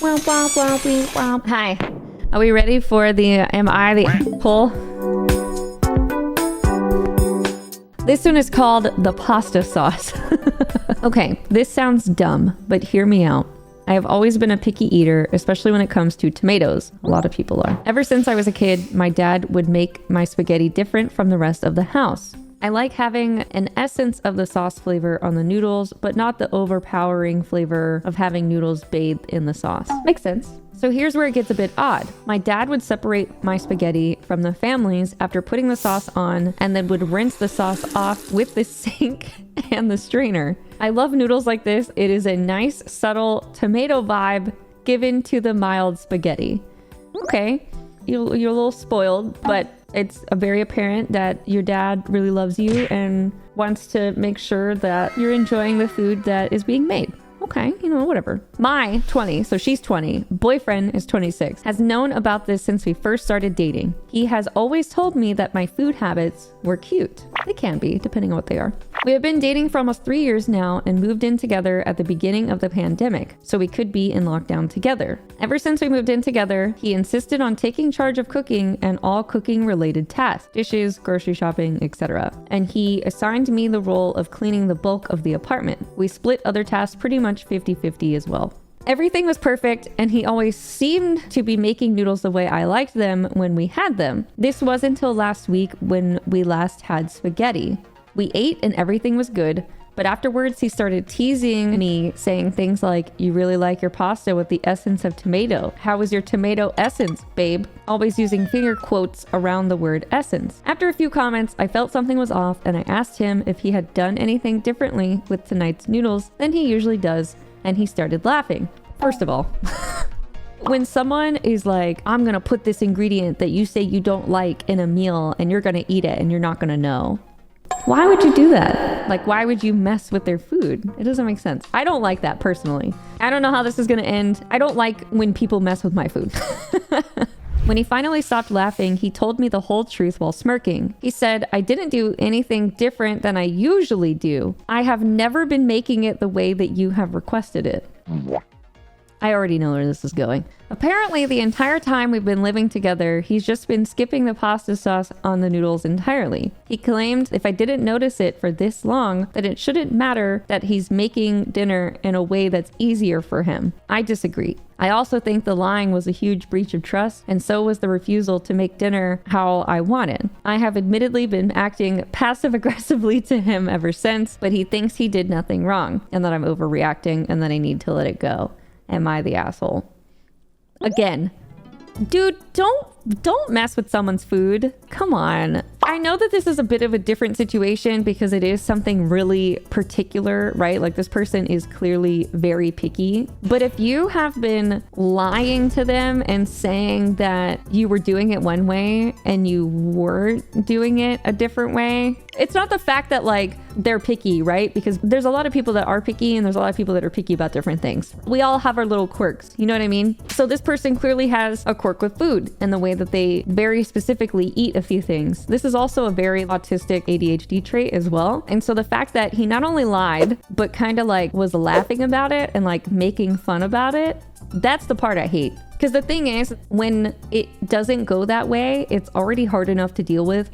Hi. Are we ready for the Am I the Asshole? This one is called the pasta sauce. Okay, this sounds dumb, but hear me out. I have always been a picky eater, especially when it comes to tomatoes. A lot of people are. Ever since I was a kid, my dad would make my spaghetti different from the rest of the house. I like having an essence of the sauce flavor on the noodles, but not the overpowering flavor of having noodles bathed in the sauce. Makes sense. So here's where it gets a bit odd. My dad would separate my spaghetti from the family's after putting the sauce on and then would rinse the sauce off with the sink and the strainer. I love noodles like this. It is a nice, subtle tomato vibe given to the mild spaghetti. Okay, you're a little spoiled, but it's very apparent that your dad really loves you and wants to make sure that you're enjoying the food that is being made. Okay, you know, whatever. My 20, so she's 20, boyfriend is 26, has known about this since we first started dating. He has always told me that my food habits were cute. They can be, depending on what they are. We have been dating for almost 3 years now and moved in together at the beginning of the pandemic, so we could be in lockdown together. Ever since we moved in together, he insisted on taking charge of cooking and all cooking related tasks, dishes, grocery shopping, etc. And he assigned me the role of cleaning the bulk of the apartment. We split other tasks pretty much 50-50 as well. Everything was perfect, and he always seemed to be making noodles the way I liked them when we had them. This was until last week when we last had spaghetti. We ate and everything was good, but afterwards he started teasing me, saying things like, "You really like your pasta with the essence of tomato. How is your tomato essence, babe?" Always using finger quotes around the word essence. After a few comments, I felt something was off, and I asked him if he had done anything differently with tonight's noodles than he usually does, and he started laughing. First of all, when someone is like, "I'm gonna put this ingredient that you say you don't like in a meal and you're gonna eat it and you're not gonna know," why would you do that? Like, why would you mess with their food? It doesn't make sense. I don't like that personally. I don't know how this is gonna end. I don't like when people mess with my food. When he finally stopped laughing, he told me the whole truth while smirking. He said, "I didn't do anything different than I usually do. I have never been making it the way that you have requested it." I already know where this is going. Apparently, the entire time we've been living together, he's just been skipping the pasta sauce on the noodles entirely. He claimed if I didn't notice it for this long, that it shouldn't matter that he's making dinner in a way that's easier for him. I disagree. I also think the lying was a huge breach of trust, and so was the refusal to make dinner how I wanted. I have admittedly been acting passive-aggressively to him ever since, but he thinks he did nothing wrong, and that I'm overreacting, and that I need to let it go. Am I the asshole? Again, dude, don't mess with someone's food. Come on. I know that this is a bit of a different situation because it is something really particular, right? Like, this person is clearly very picky. But if you have been lying to them and saying that you were doing it one way and you weren't doing it a different way, it's not the fact that like they're picky, right? Because there's a lot of people that are picky and there's a lot of people that are picky about different things. We all have our little quirks, you know what I mean? So this person clearly has a quirk with food and the way that they very specifically eat a few things. This is also a very autistic ADHD trait as well. And so the fact that he not only lied, but kind of like was laughing about it and like making fun about it, that's the part I hate. Because the thing is, when it doesn't go that way, it's already hard enough to deal with.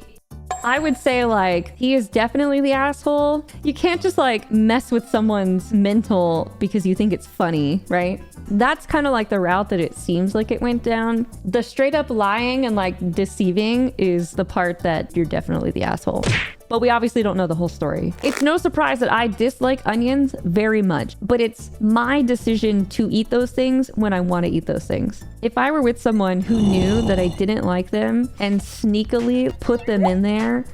I would say like, he is definitely the asshole. You can't just like mess with someone's mental because you think it's funny, right? That's kind of like the route that it seems like it went down. The straight up lying and like deceiving is the part that you're definitely the asshole. But we obviously don't know the whole story. It's no surprise that I dislike onions very much, but it's my decision to eat those things when I want to eat those things. If I were with someone who knew that I didn't like them and sneakily put them in there,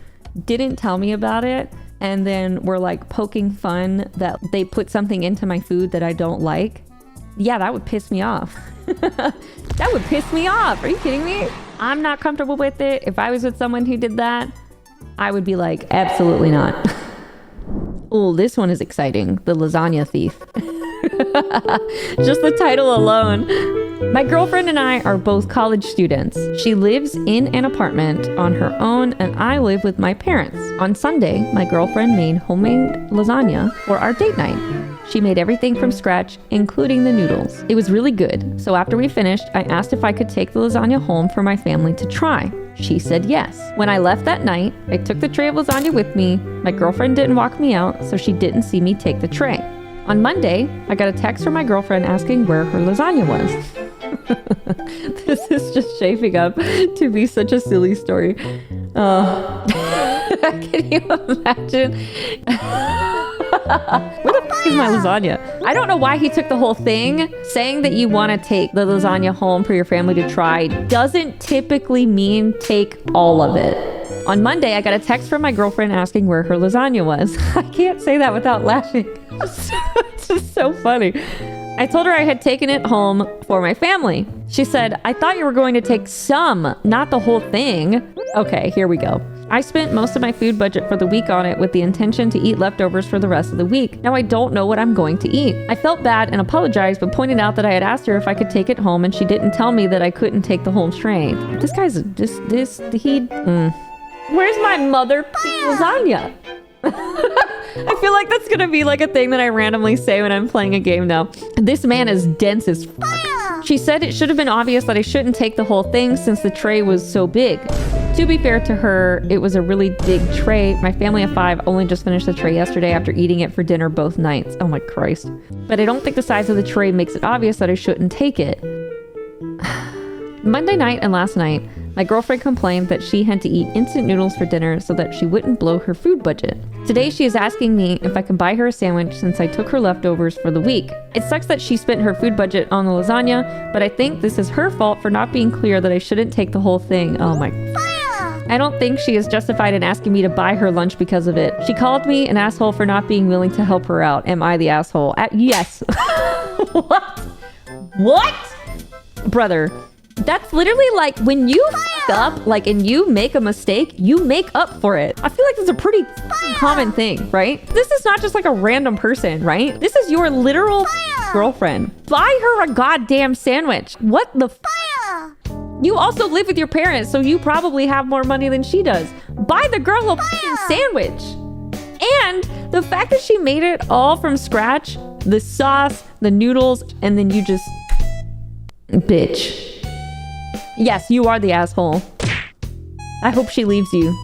didn't tell me about it, and then were like poking fun that they put something into my food that I don't like, yeah, that would piss me off. That would piss me off. Are you kidding me? I'm not comfortable with it. If I was with someone who did that, I would be like, absolutely not. Oh, this one is exciting. The lasagna thief. Just the title alone. My girlfriend and I are both college students. She lives in an apartment on her own and I live with my parents. On Sunday, my girlfriend made homemade lasagna for our date night. She made everything from scratch, including the noodles. It was really good, so after we finished, I asked if I could take the lasagna home for my family to try. She said yes. When I left that night, I took the tray of lasagna with me. My girlfriend didn't walk me out, so she didn't see me take the tray. On Monday, I got a text from my girlfriend asking where her lasagna was. This is just shaping up to be such a silly story. Can you imagine? Where the f is my lasagna? I don't know why he took the whole thing. Saying that you want to take the lasagna home for your family to try doesn't typically mean take all of it. On Monday, I got a text from my girlfriend asking where her lasagna was. I can't say that without laughing. It's just so funny. I told her I had taken it home for my family. She said, I thought you were going to take some, not the whole thing. Okay, here we go. I spent most of my food budget for the week on it with the intention to eat leftovers for the rest of the week. Now I don't know what I'm going to eat. I felt bad and apologized, but pointed out that I had asked her if I could take it home and she didn't tell me that I couldn't take the whole tray. This guy's Where's my mother lasagna? I feel like that's gonna be like a thing that I randomly say when I'm playing a game now. This man is dense as fuck. She said it should have been obvious that I shouldn't take the whole thing since the tray was so big. To be fair to her, it was a really big tray. My family of 5 only just finished the tray yesterday after eating it for dinner both nights. Oh my Christ. But I don't think the size of the tray makes it obvious that I shouldn't take it. Monday night and last night, my girlfriend complained that she had to eat instant noodles for dinner so that she wouldn't blow her food budget. Today, she is asking me if I can buy her a sandwich since I took her leftovers for the week. It sucks that she spent her food budget on the lasagna, but I think this is her fault for not being clear that I shouldn't take the whole thing. Oh my... I don't think she is justified in asking me to buy her lunch because of it. She called me an asshole for not being willing to help her out. Am I the asshole? Yes. What? What? Brother. That's literally like when you fuck up, like, and you make a mistake, you make up for it. I feel like that's a pretty common thing, right? This is not just like a random person, right? This is your literal girlfriend. Buy her a goddamn sandwich. What the f? You also live with your parents, so you probably have more money than she does. Buy the girl a fucking sandwich. And the fact that she made it all from scratch, the sauce, the noodles, and then you just... Bitch. Yes, you are the asshole. I hope she leaves you.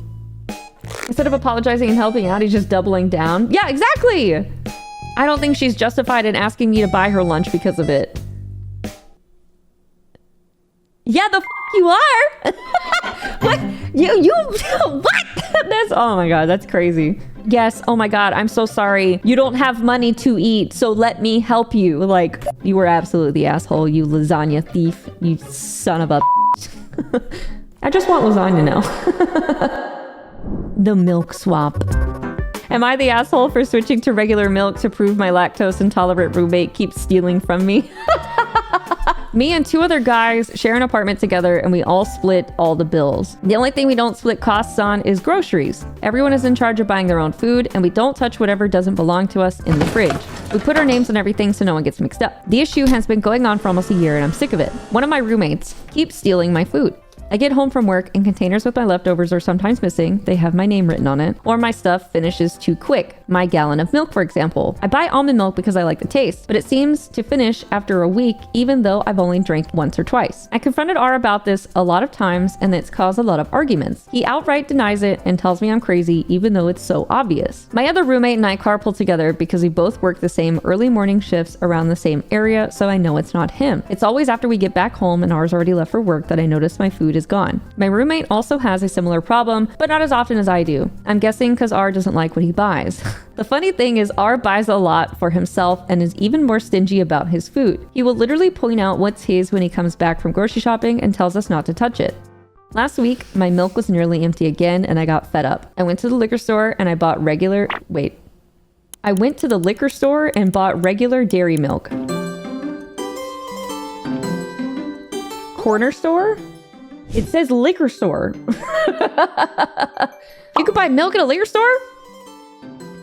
Instead of apologizing and helping out, he's just doubling down. Yeah, exactly! I don't think she's justified in asking me to buy her lunch because of it. Yeah, the f you are! What? You what? That's, oh my god, that's crazy. Yes, oh my god, I'm so sorry. You don't have money to eat, so let me help you. Like, you were absolutely the asshole, you lasagna thief, you son of a... I just want lasagna now. The milk swap. Am I the asshole for switching to regular milk to prove my lactose intolerant roommate keeps stealing from me? Me and 2 other guys share an apartment together and we all split all the bills. The only thing we don't split costs on is groceries. Everyone is in charge of buying their own food and we don't touch whatever doesn't belong to us in the fridge. We put our names on everything so no one gets mixed up. The issue has been going on for almost a year and I'm sick of it. One of my roommates keeps stealing my food. I get home from work and containers with my leftovers are sometimes missing. They have my name written on it. Or my stuff finishes too quick. My gallon of milk, for example. I buy almond milk because I like the taste, but it seems to finish after a week, even though I've only drank once or twice. I confronted R about this a lot of times and it's caused a lot of arguments. He outright denies it and tells me I'm crazy, even though it's so obvious. My other roommate and I carpool together because we both work the same early morning shifts around the same area, so I know it's not him. It's always after we get back home and R's already left for work that I notice my food is gone. My roommate also has a similar problem, but not as often as I do. I'm guessing because R doesn't like what he buys. The funny thing is R buys a lot for himself and is even more stingy about his food. He will literally point out what's his when he comes back from grocery shopping and tells us not to touch it. Last week, my milk was nearly empty again and I got fed up. I went to the liquor store and I bought regular dairy milk. Corner store? It says liquor store. You could buy milk at a liquor store?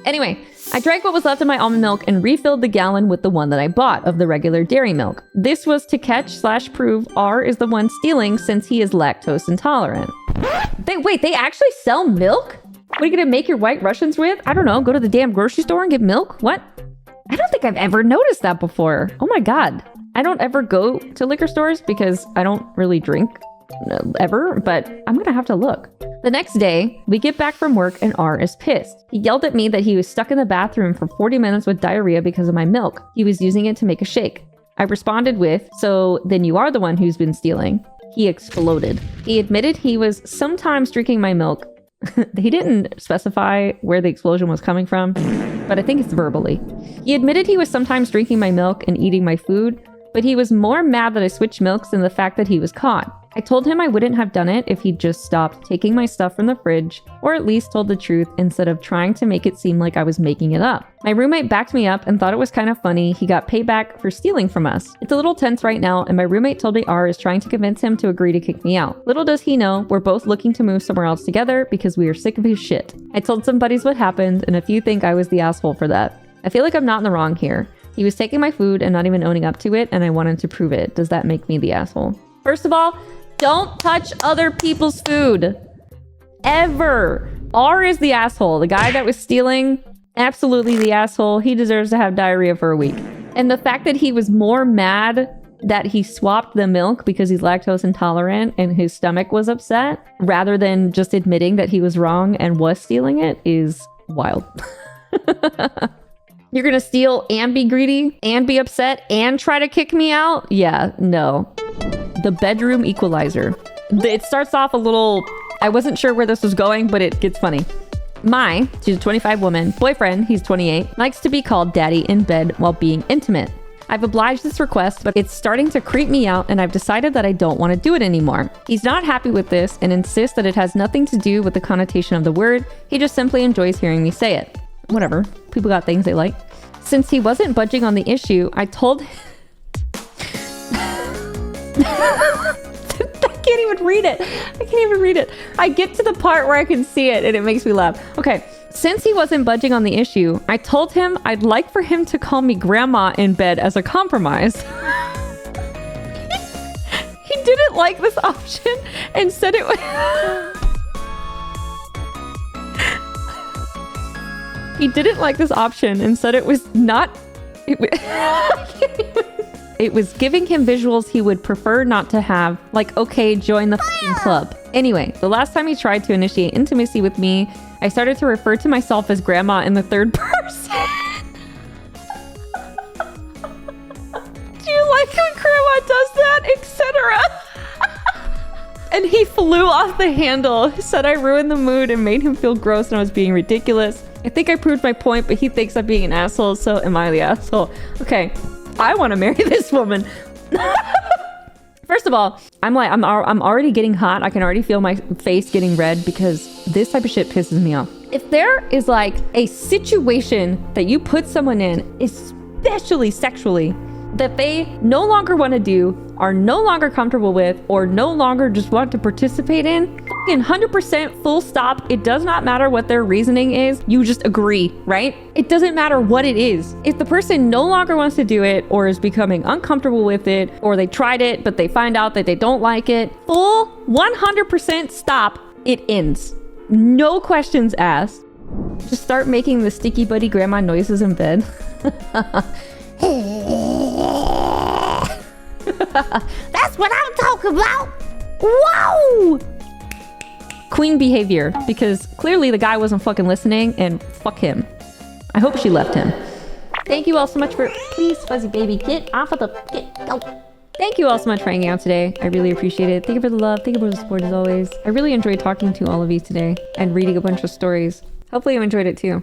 Anyway, I drank what was left of my almond milk and refilled the gallon with the one that I bought of the regular dairy milk. This was to catch/prove R is the one stealing since he is lactose intolerant. They actually sell milk? What are you gonna make your white Russians with? I don't know, go to the damn grocery store and get milk? What? I don't think I've ever noticed that before. Oh my God. I don't ever go to liquor stores because I don't really drink ever, but I'm gonna have to look. The next day, we get back from work and R is pissed. He yelled at me that he was stuck in the bathroom for 40 minutes with diarrhea because of my milk. He was using it to make a shake. I responded with, "So then you are the one who's been stealing." He exploded. He admitted he was sometimes drinking my milk. He didn't specify where the explosion was coming from, but I think it's verbally. He admitted he was sometimes drinking my milk and eating my food, but he was more mad that I switched milks than the fact that he was caught. I told him I wouldn't have done it if he'd just stopped taking my stuff from the fridge, or at least told the truth instead of trying to make it seem like I was making it up. My roommate backed me up and thought it was kind of funny he got payback for stealing from us. It's a little tense right now, and my roommate told me R is trying to convince him to agree to kick me out. Little does he know, we're both looking to move somewhere else together because we are sick of his shit. I told some buddies what happened, and a few think I was the asshole for that. I feel like I'm not in the wrong here. He was taking my food and not even owning up to it, and I wanted to prove it. Does that make me the asshole? First of all, don't touch other people's food. Ever. R is the asshole. The guy that was stealing, absolutely the asshole. He deserves to have diarrhea for a week. And the fact that he was more mad that he swapped the milk because he's lactose intolerant and his stomach was upset, rather than just admitting that he was wrong and was stealing it, is wild. You're gonna steal and be greedy and be upset and try to kick me out? Yeah, no. The bedroom equalizer. It starts off a little, I wasn't sure where this was going, but it gets funny. She's a 25 woman, boyfriend, he's 28, likes to be called daddy in bed while being intimate. I've obliged this request, but it's starting to creep me out and I've decided that I don't want to do it anymore. He's not happy with this and insists that it has nothing to do with the connotation of the word. He just simply enjoys hearing me say it. Whatever, people got things they like. Since he wasn't budging on the issue, I told him... I can't even read it. I can't even read it. I get to the part where I can see it and it makes me laugh. Okay. Since he wasn't budging on the issue, I told him I'd like for him to call me grandma in bed as a compromise. He didn't like this option and said it was... He didn't like this option and said it was not... It was giving him visuals he would prefer not to have, like, okay, join the fucking club. Anyway, the last time he tried to initiate intimacy with me, I started to refer to myself as grandma in the third person. Do you like when grandma does that, etc.? And he flew off the handle, said I ruined the mood and made him feel gross and I was being ridiculous. I think I proved my point, but he thinks I'm being an asshole, so am I the asshole? Okay. I want to marry this woman. First of all, I'm already getting hot. I can already feel my face getting red because this type of shit pisses me off. If there is like a situation that you put someone in, especially sexually, that they no longer want to do, are no longer comfortable with, or no longer just want to participate in, fucking 100% full stop. It does not matter what their reasoning is. You just agree, right? It doesn't matter what it is. If the person no longer wants to do it or is becoming uncomfortable with it, or they tried it, but they find out that they don't like it, full 100% stop, it ends. No questions asked. Just start making the sticky buddy grandma noises in bed. That's what I'm talking about. Whoa! Queen behavior, because clearly the guy wasn't fucking listening, and fuck him. I hope she left him. Thank you all so much for... Please, fuzzy baby, get off of the... Go. Thank you all so much for hanging out today. I really appreciate it. Thank you for the love. Thank you for the support as always. I really enjoyed talking to all of you today and reading a bunch of stories. Hopefully you enjoyed it too.